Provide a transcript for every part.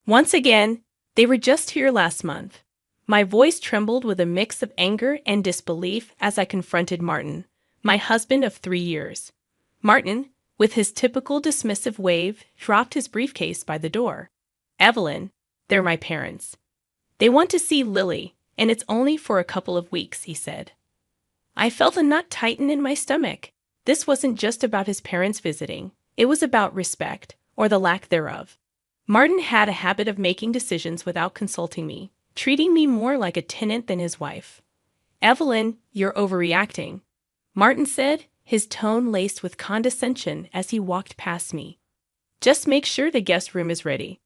Once again, they were just here last month. My voice trembled with a mix of anger and disbelief as I confronted Martin, my husband of 3 years. Martin, with his typical dismissive wave, dropped his briefcase by the door. Evelyn, they're my parents. They want to see Lily, and it's only for a couple of weeks, he said. I felt a knot tighten in my stomach. This wasn't just about his parents visiting. It was about respect, or the lack thereof. Martin had a habit of making decisions without consulting me, treating me more like a tenant than his wife. Evelyn, you're overreacting, Martin said, his tone laced with condescension as he walked past me. Just make sure the guest room is ready.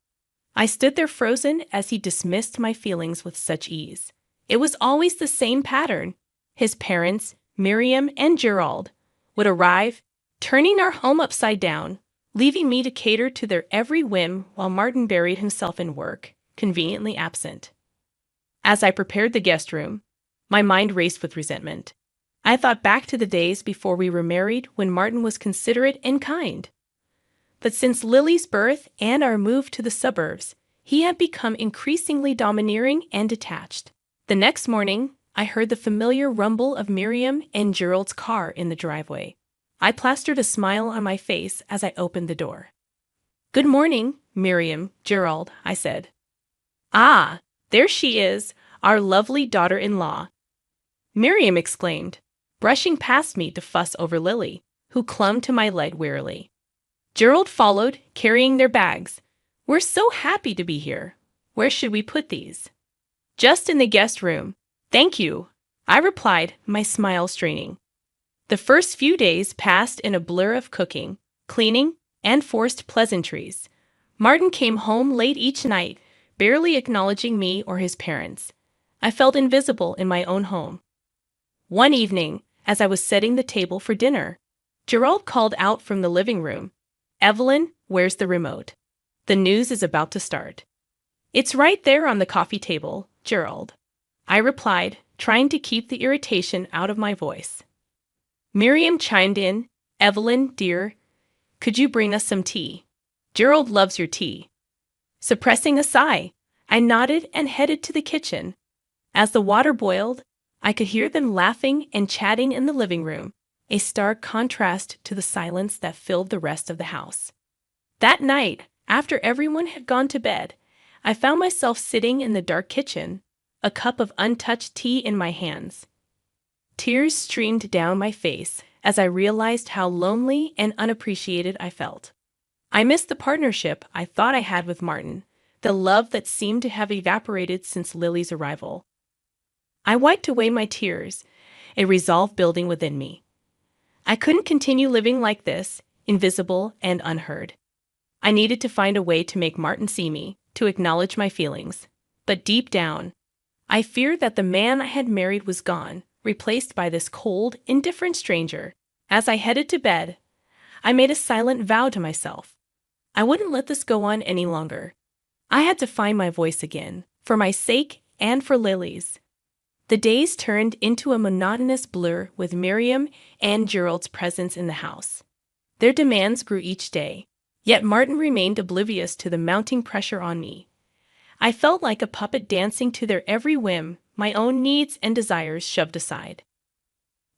I stood there frozen as he dismissed my feelings with such ease. It was always the same pattern. His parents, Miriam and Gerald, would arrive, turning our home upside down, leaving me to cater to their every whim while Martin buried himself in work, conveniently absent. As I prepared the guest room, my mind raced with resentment. I thought back to the days before we were married when Martin was considerate and kind. But since Lily's birth and our move to the suburbs, he had become increasingly domineering and detached. The next morning, I heard the familiar rumble of Miriam and Gerald's car in the driveway. I plastered a smile on my face as I opened the door. "Good morning, Miriam, Gerald," I said. "Ah, there she is, our lovely daughter-in-law," Miriam exclaimed, brushing past me to fuss over Lily, who clung to my leg wearily. Gerald followed, carrying their bags. "We're so happy to be here. Where should we put these?" "Just in the guest room. Thank you," I replied, my smile straining. The first few days passed in a blur of cooking, cleaning, and forced pleasantries. Martin came home late each night, barely acknowledging me or his parents. I felt invisible in my own home. One evening, as I was setting the table for dinner, Gerald called out from the living room, "Evelyn, where's the remote? The news is about to start." "It's right there on the coffee table, Gerald," I replied, trying to keep the irritation out of my voice. Miriam chimed in, "Evelyn, dear, could you bring us some tea? Gerald loves your tea." Suppressing a sigh, I nodded and headed to the kitchen. As the water boiled, I could hear them laughing and chatting in the living room, a stark contrast to the silence that filled the rest of the house. That night, after everyone had gone to bed, I found myself sitting in the dark kitchen, a cup of untouched tea in my hands. Tears streamed down my face as I realized how lonely and unappreciated I felt. I missed the partnership I thought I had with Martin, the love that seemed to have evaporated since Lily's arrival. I wiped away my tears, a resolve building within me. I couldn't continue living like this, invisible and unheard. I needed to find a way to make Martin see me, to acknowledge my feelings. But deep down, I feared that the man I had married was gone, replaced by this cold, indifferent stranger. As I headed to bed, I made a silent vow to myself. I wouldn't let this go on any longer. I had to find my voice again, for my sake and for Lily's. The days turned into a monotonous blur with Miriam and Gerald's presence in the house. Their demands grew each day, yet Martin remained oblivious to the mounting pressure on me. I felt like a puppet dancing to their every whim, my own needs and desires shoved aside.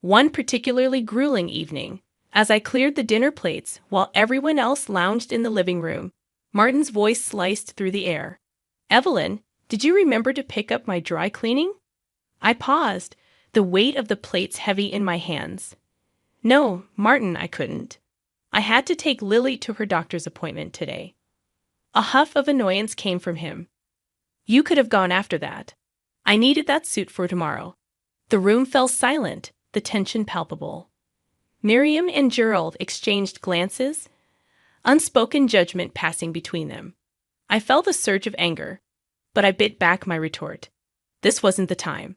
One particularly grueling evening, as I cleared the dinner plates while everyone else lounged in the living room, Martin's voice sliced through the air. "Evelyn, did you remember to pick up my dry cleaning?" I paused, the weight of the plates heavy in my hands. "No, Martin, I couldn't. I had to take Lily to her doctor's appointment today." A huff of annoyance came from him. "You could have gone after that. I needed that suit for tomorrow." The room fell silent, the tension palpable. Miriam and Gerald exchanged glances, unspoken judgment passing between them. I felt a surge of anger, but I bit back my retort. This wasn't the time.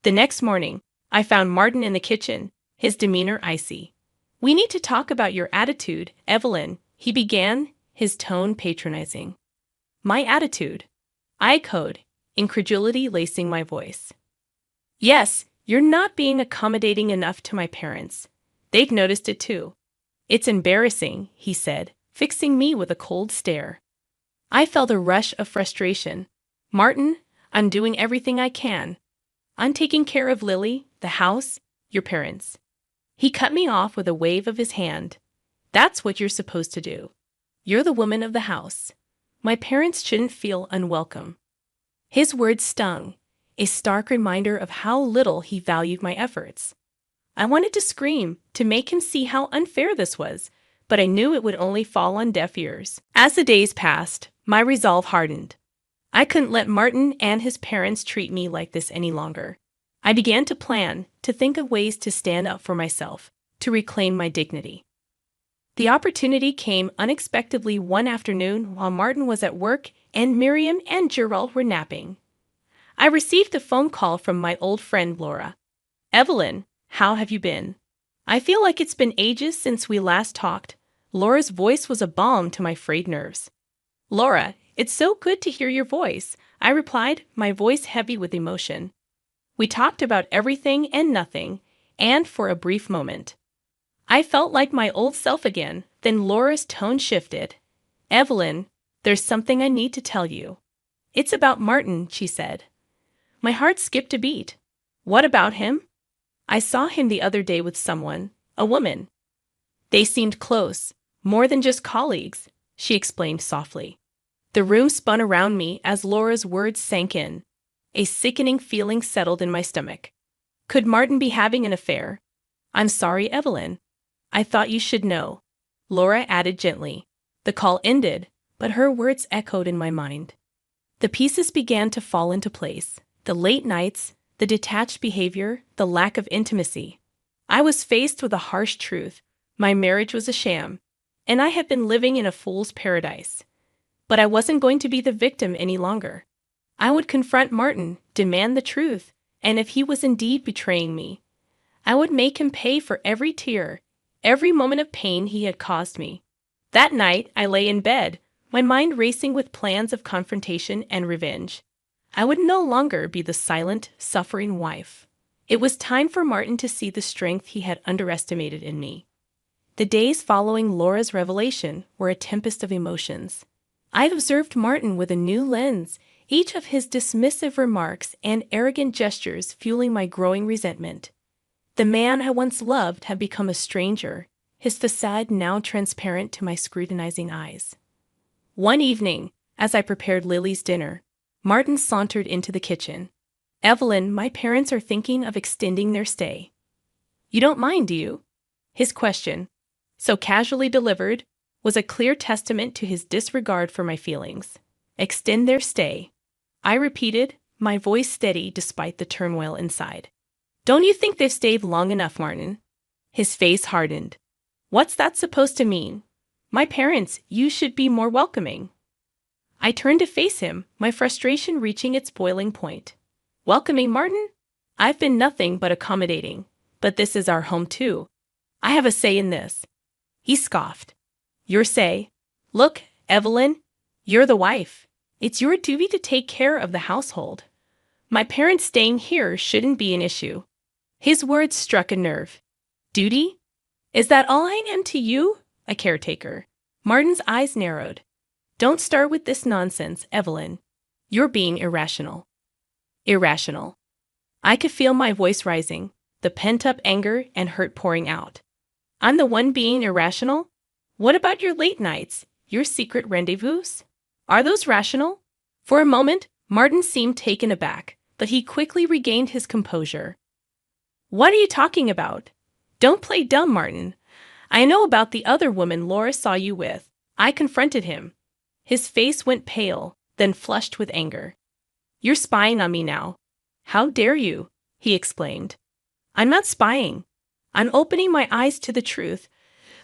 The next morning, I found Martin in the kitchen, his demeanor icy. "We need to talk about your attitude, Evelyn," he began, his tone patronizing. "My attitude?" I echoed, incredulity lacing my voice. "Yes, you're not being accommodating enough to my parents. They've noticed it too." "It's embarrassing," he said, fixing me with a cold stare. I felt a rush of frustration. Martin, I'm doing everything I can. I'm taking care of Lily, the house, your parents. He cut me off with a wave of his hand. That's what you're supposed to do. You're the woman of the house. My parents shouldn't feel unwelcome. His words stung, a stark reminder of how little he valued my efforts. I wanted to scream, to make him see how unfair this was, but I knew it would only fall on deaf ears. As the days passed, my resolve hardened. I couldn't let Martin and his parents treat me like this any longer. I began to plan, to think of ways to stand up for myself, to reclaim my dignity. The opportunity came unexpectedly one afternoon while Martin was at work and Miriam and Gerald were napping. I received a phone call from my old friend Laura. "Evelyn, how have you been? I feel like it's been ages since we last talked." Laura's voice was a balm to my frayed nerves. "Laura, it's so good to hear your voice," I replied, my voice heavy with emotion. We talked about everything and nothing, and for a brief moment, I felt like my old self again. Then Laura's tone shifted. "Evelyn, there's something I need to tell you." "It's about Martin," she said. My heart skipped a beat. "What about him?" "I saw him the other day with someone, a woman. They seemed close, more than just colleagues," she explained softly. The room spun around me as Laura's words sank in. A sickening feeling settled in my stomach. Could Martin be having an affair? "I'm sorry, Evelyn. I thought you should know," Laura added gently. The call ended, but her words echoed in my mind. The pieces began to fall into place. The late nights, the detached behavior, the lack of intimacy. I was faced with a harsh truth. My marriage was a sham, and I had been living in a fool's paradise. But I wasn't going to be the victim any longer. I would confront Martin, demand the truth, and if he was indeed betraying me, I would make him pay for every tear, every moment of pain he had caused me. That night, I lay in bed, my mind racing with plans of confrontation and revenge. I would no longer be the silent, suffering wife. It was time for Martin to see the strength he had underestimated in me. The days following Laura's revelation were a tempest of emotions. I observed Martin with a new lens, each of his dismissive remarks and arrogant gestures fueling my growing resentment. The man I once loved had become a stranger, his facade now transparent to my scrutinizing eyes. One evening, as I prepared Lily's dinner, Martin sauntered into the kitchen. "Evelyn, my parents are thinking of extending their stay. You don't mind, do you?" His question, so casually delivered, was a clear testament to his disregard for my feelings. "Extend their stay," I repeated, my voice steady despite the turmoil inside. "Don't you think they've stayed long enough, Martin?" His face hardened. "What's that supposed to mean? My parents, you should be more welcoming." I turned to face him, my frustration reaching its boiling point. "Welcoming, Martin? I've been nothing but accommodating. But this is our home too. I have a say in this." He scoffed. "Your say? Look, Evelyn, you're the wife. It's your duty to take care of the household. My parents staying here shouldn't be an issue." His words struck a nerve. "Duty? Is that all I am to you? A caretaker?" Martin's eyes narrowed. "Don't start with this nonsense, Evelyn. You're being irrational." Irrational. I could feel my voice rising, the pent-up anger and hurt pouring out. "I'm the one being irrational? What about your late nights, your secret rendezvous? Are those rational?" For a moment, Martin seemed taken aback, but he quickly regained his composure. "What are you talking about? Don't play dumb, Martin. I know about the other woman Laura saw you with." I confronted him. His face went pale, then flushed with anger. "You're spying on me now." "How dare you?" he exclaimed. "I'm not spying. I'm opening my eyes to the truth.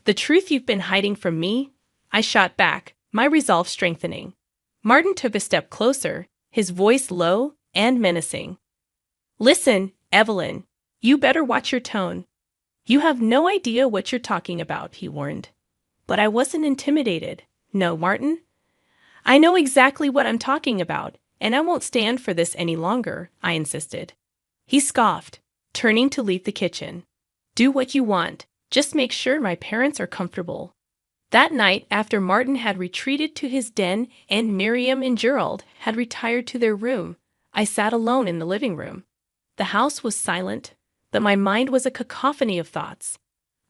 The truth you've been hiding from me." I shot back, my resolve strengthening. Martin took a step closer, his voice low and menacing. "Listen, Evelyn, you better watch your tone. You have no idea what you're talking about," he warned. But I wasn't intimidated. "No, Martin. I know exactly what I'm talking about, and I won't stand for this any longer," I insisted. He scoffed, turning to leave the kitchen. "Do what you want. Just make sure my parents are comfortable." That night, after Martin had retreated to his den and Miriam and Gerald had retired to their room, I sat alone in the living room. The house was silent, but my mind was a cacophony of thoughts.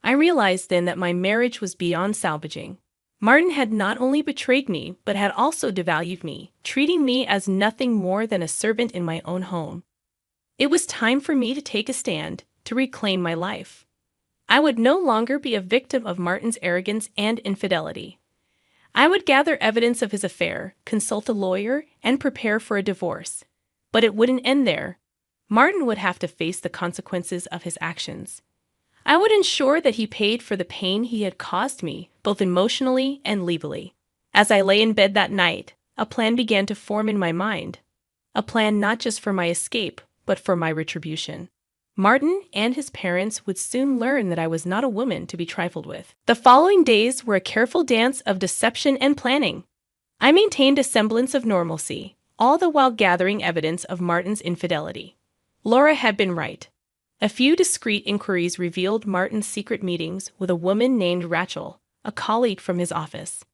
I realized then that my marriage was beyond salvaging. Martin had not only betrayed me, but had also devalued me, treating me as nothing more than a servant in my own home. It was time for me to take a stand, to reclaim my life. I would no longer be a victim of Martin's arrogance and infidelity. I would gather evidence of his affair, consult a lawyer, and prepare for a divorce. But it wouldn't end there. Martin would have to face the consequences of his actions. I would ensure that he paid for the pain he had caused me, both emotionally and legally. As I lay in bed that night, a plan began to form in my mind. A plan not just for my escape, but for my retribution. Martin and his parents would soon learn that I was not a woman to be trifled with. The following days were a careful dance of deception and planning. I maintained a semblance of normalcy, all the while gathering evidence of Martin's infidelity. Laura had been right. A few discreet inquiries revealed Martin's secret meetings with a woman named Rachel, a colleague from his office.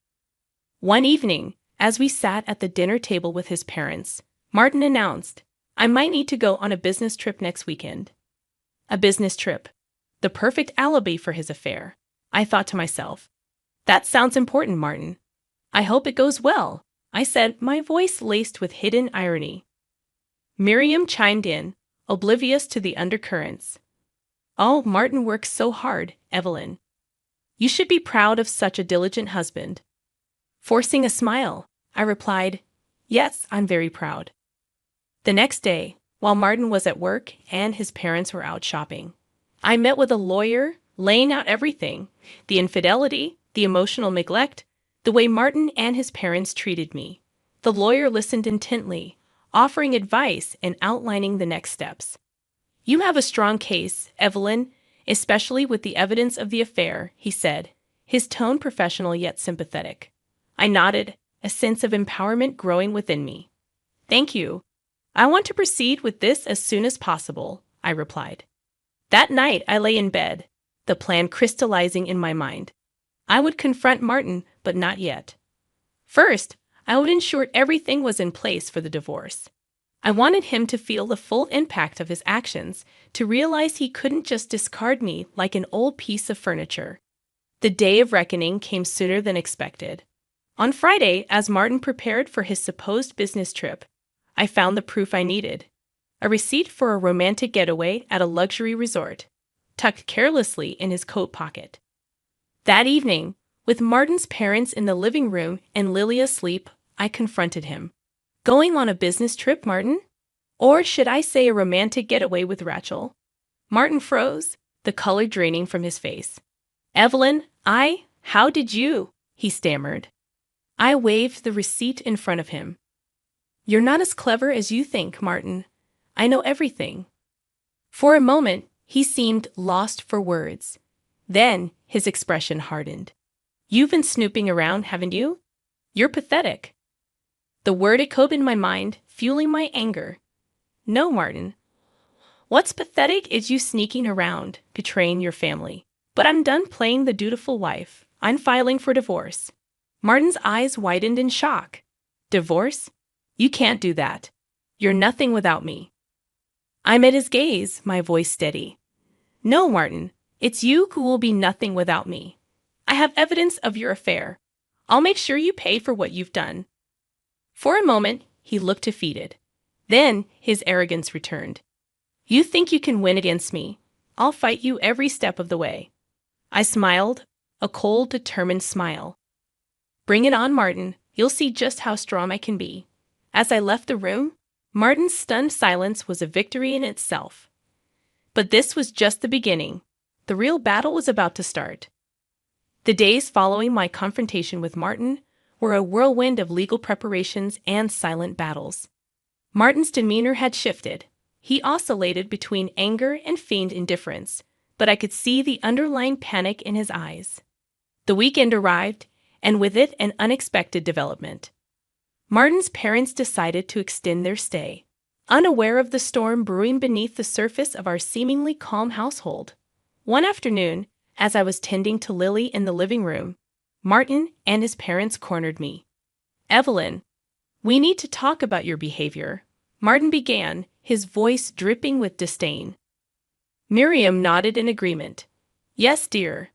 One evening, as we sat at the dinner table with his parents, Martin announced, "I might need to go on a business trip next weekend." A business trip. The perfect alibi for his affair. I thought to myself, "That sounds important, Martin. I hope it goes well," I said, my voice laced with hidden irony. Miriam chimed in, oblivious to the undercurrents. "Oh, Martin works so hard, Evelyn. You should be proud of such a diligent husband." Forcing a smile, I replied, "Yes, I'm very proud." The next day, while Martin was at work and his parents were out shopping, I met with a lawyer, laying out everything: the infidelity, the emotional neglect, the way Martin and his parents treated me. The lawyer listened intently, offering advice and outlining the next steps. "You have a strong case, Evelyn, especially with the evidence of the affair," he said, his tone professional yet sympathetic. I nodded, a sense of empowerment growing within me. "Thank you. I want to proceed with this as soon as possible," I replied. That night I lay in bed, the plan crystallizing in my mind. I would confront Martin, but not yet. First, I would ensure everything was in place for the divorce. I wanted him to feel the full impact of his actions, to realize he couldn't just discard me like an old piece of furniture. The day of reckoning came sooner than expected. On Friday, as Martin prepared for his supposed business trip, I found the proof I needed: a receipt for a romantic getaway at a luxury resort, tucked carelessly in his coat pocket. That evening, with Martin's parents in the living room and Lily asleep, I confronted him. "Going on a business trip, Martin? Or should I say a romantic getaway with Rachel?" Martin froze, the color draining from his face. "Evelyn, how did you?" he stammered. I waved the receipt in front of him. "You're not as clever as you think, Martin. I know everything." For a moment, he seemed lost for words. Then his expression hardened. "You've been snooping around, haven't you? You're pathetic." The word echoed in my mind, fueling my anger. "No, Martin. What's pathetic is you sneaking around, betraying your family. But I'm done playing the dutiful wife. I'm filing for divorce." Martin's eyes widened in shock. "Divorce? You can't do that. You're nothing without me." I met his gaze, my voice steady. "No, Martin. It's you who will be nothing without me. I have evidence of your affair. I'll make sure you pay for what you've done." For a moment, he looked defeated. Then his arrogance returned. "You think you can win against me? I'll fight you every step of the way." I smiled, a cold, determined smile. "Bring it on, Martin. You'll see just how strong I can be." As I left the room, Martin's stunned silence was a victory in itself. But this was just the beginning. The real battle was about to start. The days following my confrontation with Martin were a whirlwind of legal preparations and silent battles. Martin's demeanor had shifted. He oscillated between anger and feigned indifference, but I could see the underlying panic in his eyes. The weekend arrived, and with it an unexpected development. Martin's parents decided to extend their stay, unaware of the storm brewing beneath the surface of our seemingly calm household. One afternoon, as I was tending to Lily in the living room, Martin and his parents cornered me. Evelyn, we need to talk about your behavior, Martin began, his voice dripping with disdain. Miriam nodded in agreement. Yes, dear.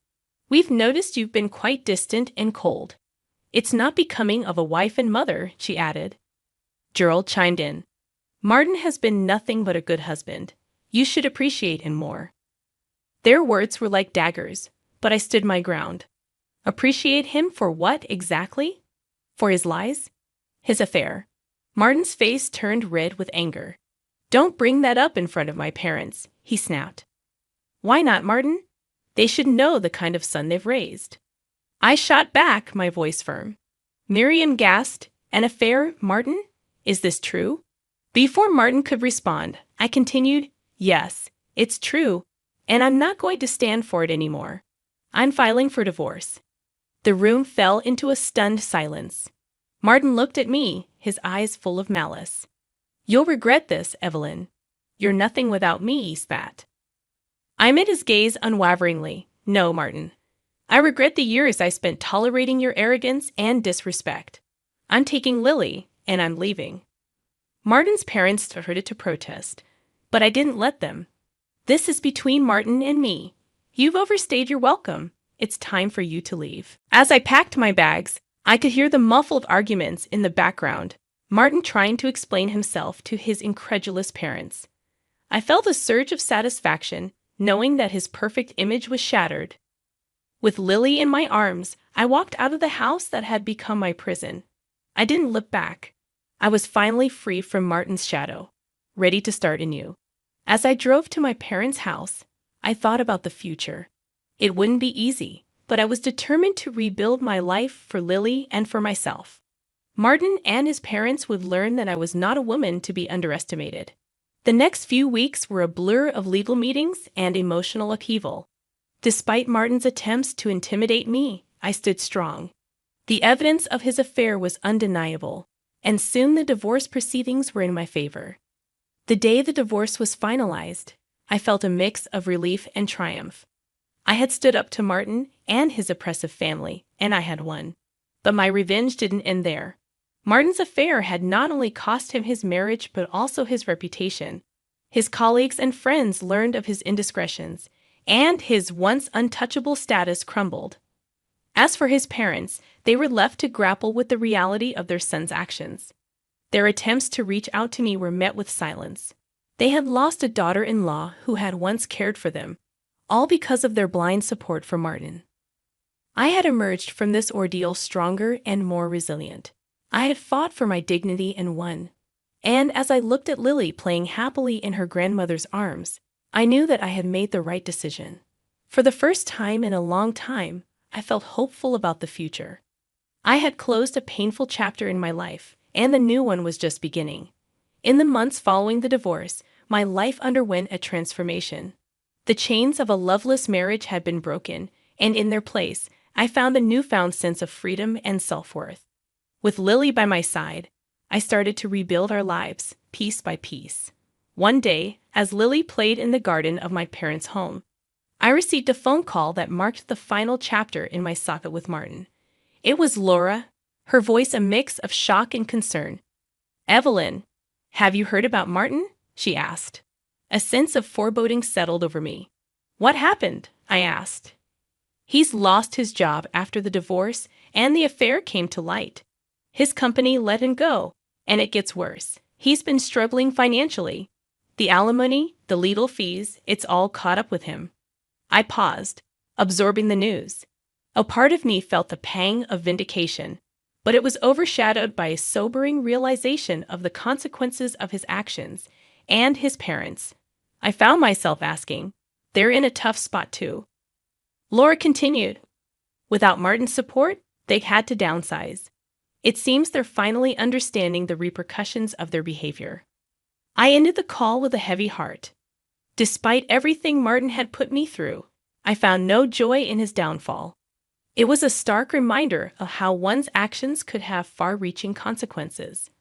We've noticed you've been quite distant and cold. It's not becoming of a wife and mother, she added. Gerald chimed in. Martin has been nothing but a good husband. You should appreciate him more. Their words were like daggers, but I stood my ground. Appreciate him for what exactly? For his lies? His affair. Martin's face turned red with anger. Don't bring that up in front of my parents, he snapped. Why not, Martin? They should know the kind of son they've raised. I shot back, my voice firm. Miriam gasped, an affair, Martin? Is this true? Before Martin could respond, I continued, yes, it's true, and I'm not going to stand for it anymore. I'm filing for divorce. The room fell into a stunned silence. Martin looked at me, his eyes full of malice. You'll regret this, Evelyn. You're nothing without me, he spat. I met his gaze unwaveringly. No, Martin. I regret the years I spent tolerating your arrogance and disrespect. I'm taking Lily, and I'm leaving. Martin's parents started to protest, but I didn't let them. This is between Martin and me. You've overstayed your welcome. It's time for you to leave. As I packed my bags, I could hear the muffled arguments in the background, Martin trying to explain himself to his incredulous parents. I felt a surge of satisfaction, knowing that his perfect image was shattered. With Lily in my arms, I walked out of the house that had become my prison. I didn't look back. I was finally free from Martin's shadow, ready to start anew. As I drove to my parents' house, I thought about the future. It wouldn't be easy, but I was determined to rebuild my life for Lily and for myself. Martin and his parents would learn that I was not a woman to be underestimated. The next few weeks were a blur of legal meetings and emotional upheaval. Despite Martin's attempts to intimidate me, I stood strong. The evidence of his affair was undeniable, and soon the divorce proceedings were in my favor. The day the divorce was finalized, I felt a mix of relief and triumph. I had stood up to Martin and his oppressive family, and I had won. But my revenge didn't end there. Martin's affair had not only cost him his marriage but also his reputation. His colleagues and friends learned of his indiscretions, and his once untouchable status crumbled. As for his parents, they were left to grapple with the reality of their son's actions. Their attempts to reach out to me were met with silence. They had lost a daughter-in-law who had once cared for them, all because of their blind support for Martin. I had emerged from this ordeal stronger and more resilient. I had fought for my dignity and won. And as I looked at Lily playing happily in her grandmother's arms, I knew that I had made the right decision. For the first time in a long time, I felt hopeful about the future. I had closed a painful chapter in my life, and the new one was just beginning. In the months following the divorce, my life underwent a transformation. The chains of a loveless marriage had been broken, and in their place, I found a newfound sense of freedom and self-worth. With Lily by my side, I started to rebuild our lives, piece by piece. One day, as Lily played in the garden of my parents' home, I received a phone call that marked the final chapter in my saga with Martin. It was Laura, her voice a mix of shock and concern. "Evelyn, have you heard about Martin?" she asked. A sense of foreboding settled over me. "What happened?" I asked. "He's lost his job after the divorce, and the affair came to light. His company let him go, and it gets worse. He's been struggling financially. The alimony, the legal fees, it's all caught up with him." I paused, absorbing the news. A part of me felt the pang of vindication, but it was overshadowed by a sobering realization of the consequences of his actions and his parents. I found myself asking, they're in a tough spot too. Laura continued, "Without Martin's support, they had to downsize. It seems they're finally understanding the repercussions of their behavior." I ended the call with a heavy heart. Despite everything Martin had put me through, I found no joy in his downfall. It was a stark reminder of how one's actions could have far-reaching consequences.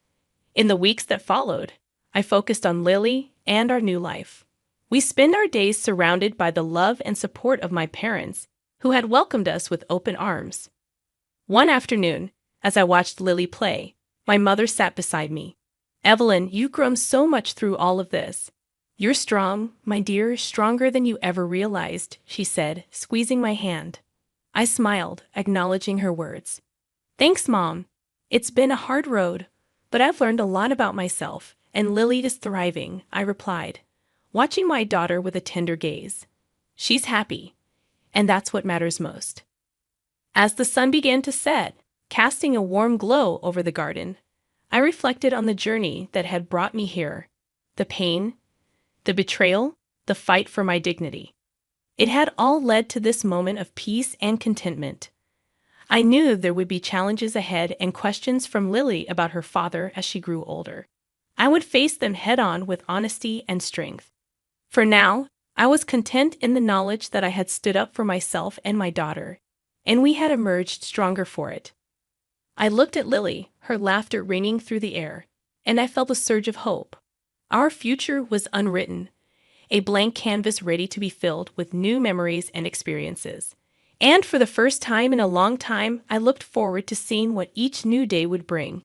In the weeks that followed, I focused on Lily and our new life. We spent our days surrounded by the love and support of my parents, who had welcomed us with open arms. One afternoon, as I watched Lily play, my mother sat beside me. "Evelyn, you've grown so much through all of this. You're strong, my dear, stronger than you ever realized," she said, squeezing my hand. I smiled, acknowledging her words. "Thanks, Mom. It's been a hard road, but I've learned a lot about myself, and Lily is thriving," I replied, watching my daughter with a tender gaze. "She's happy, and that's what matters most." As the sun began to set, casting a warm glow over the garden, I reflected on the journey that had brought me here, the pain, the betrayal, the fight for my dignity. It had all led to this moment of peace and contentment. I knew there would be challenges ahead and questions from Lily about her father as she grew older. I would face them head-on with honesty and strength. For now, I was content in the knowledge that I had stood up for myself and my daughter, and we had emerged stronger for it. I looked at Lily, her laughter ringing through the air, and I felt a surge of hope. Our future was unwritten, a blank canvas ready to be filled with new memories and experiences. And for the first time in a long time, I looked forward to seeing what each new day would bring.